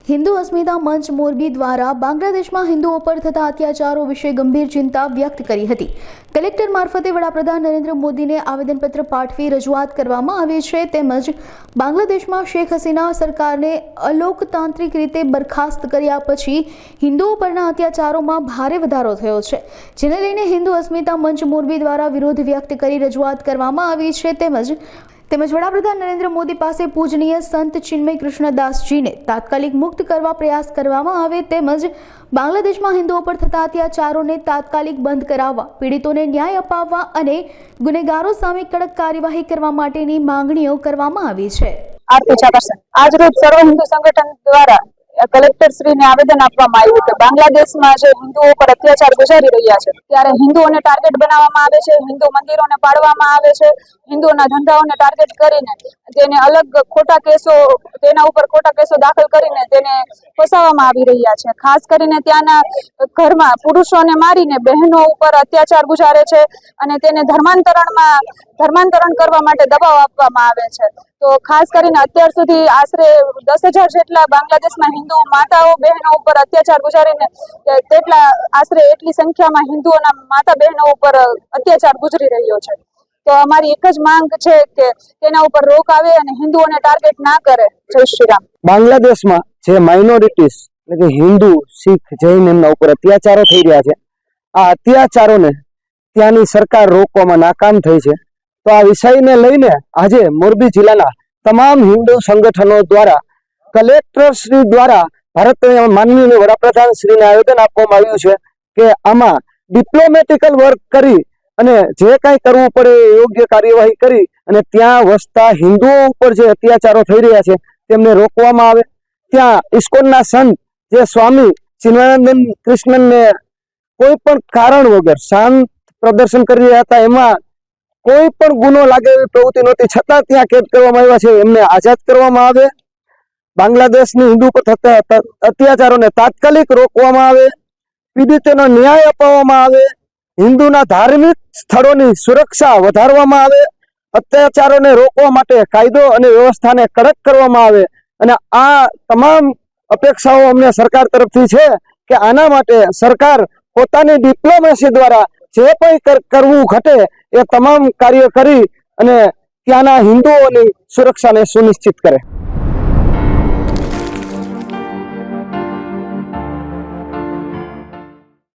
हिंदू अस्मिता मंच मोरबी द्वारा बांग्लादेश में हिंदुओं पर थता अत्याचारों विषे गंभीर चिंता व्यक्त करी हती। कलेक्टर मार्फते वडाप्रधान नरेंद्र मोदी ने आवेदनपत्र पाठवी रजूआत करवामां आवी छे। तेमज बांग्लादेश में शेख हसीना सरकार ने अलोकतांत्रिक रीते बरखास्त कर्या पछी हिंदुओं परना अत्याचारों में भारे वधारो थयो छे, जेने लईने हिंदू अस्मिता मंच मोरबी द्वारा विरोध व्यक्त करी रजूआत करवामां आवी छे। तेमज वडाप्रधान नरेंद्र मोदी पासे पूजनीय संत चिन्मय कृष्णदास जी ने तात्कालिक मुक्त करवा प्रयास करवामां आवे, तेमज बांग्लादेश में हिंदुओं पर थता अत्याचारों ने तात्कालिक बंध कराववा, पीड़ितों ने न्याय अपाववा अने गुनेगारों सामे कड़क कार्यवाही करवा माटेनी मांगणीओ करवामां आवी छे। आज रोज सर्व हिंदू संगठन द्वारा कलेक्टर श्री ने आवेदन आपवामां आव्युं के बांग्लादेश में जो हिंदुओं पर अत्याचार गुजारी रह्या छे त्यारे हिंदुओने टार्गेट बनाववामां आवे छे, हिंदू मंदिरोने पाडवामां आवे छे, हिंदुओना धंधाओने टार्गेट करीने तेने अलग खोटा केसो तेना उपर खोटा केसो दाखल करीने तेने फसाववामां आवी रह्या छे। खास करीने त्याना घरमां पुरुषोने मारीने बहनों उपर अत्याचार गुजारे छे अने तेने धर्मांतरण करवा माटे दबाव आपवामां आवे छे। तो खास करीने अत्यार सुधी आशरे 10,000 जेटला बांग्लादेशमां हिंदू माताओ बहनों उपर अत्याचार गुजारीने तेटला आशरे एटली संख्यामां हिंदुओना माता बहनों उपर अत्याचार गुजरी रह्यो छे। तो अमारी एक ज मांग छे के तेना उपर रोक आवे अने हिंदुओने टार्गेट ना करे। जय श्री राम। बांग्लादेशमां जे माइनोरिटीज એટલે કે हिंदू सिख जैन एमना उपर अत्याचारो થઈ રહ્યા છે, આ અત્યાચારોને ત્યાંની સરકાર રોકવામાં નાકામ થઈ છે। તો આ વિષયને લઈને આજે મોરબી જિલ્લાના તમામ હિન્દુ સંગઠનો દ્વારા કલેક્ટર શ્રી દ્વારા ભારતના માનનીય વડાપ્રધાન શ્રીને આવેદન આપવામાં આવ્યું છે કે આમાં ડિપ્લોમેટિકલ વર્ક કરી અને જે કાંઈ કરવું પડે યોગ્ય કાર્યવાહી કરી અને ત્યાં વસતા હિન્દુઓ ઉપર જે અત્યાચારો થઈ રહ્યા છે તેમને રોકવામાં આવે। ત્યાં ઇસ્કોનના સંત જે સ્વામી ચિન્મયાનંદ કૃષ્ણને કોઈ પણ કારણ વગર શાંત પ્રદર્શન કરી રહ્યા હતા, એમાં કોઈ પણ ગુનો લાગે એવી પ્રવૃત્તિ નહોતી, છતાં ત્યાં કેદ કરવામાં આવ્યા છે, એમને આઝાદ કરવામાં આવે। બાંગ્લાદેશની હિન્દુ પર થતા અત્યાચારોને તાત્કાલિક રોકવામાં આવે, પીડિતોનો ન્યાય અપાવવામાં આવે, હિન્દુના ધાર્મિક સ્થળોની સુરક્ષા વધારવામાં આવે, અત્યાચારોને રોકવા માટે કાયદો અને વ્યવસ્થાને કડક કરવામાં આવે અને આ તમામ અપેક્ષાઓ અમને સરકાર તરફથી છે કે આના માટે સરકાર પોતાની ડિપ્લોમેસી દ્વારા જે કંઈ કરવું ઘટે એ તમામ કાર્ય કરી અને ત્યાંના હિન્દુઓની સુરક્ષાને સુનિશ્ચિત કરે।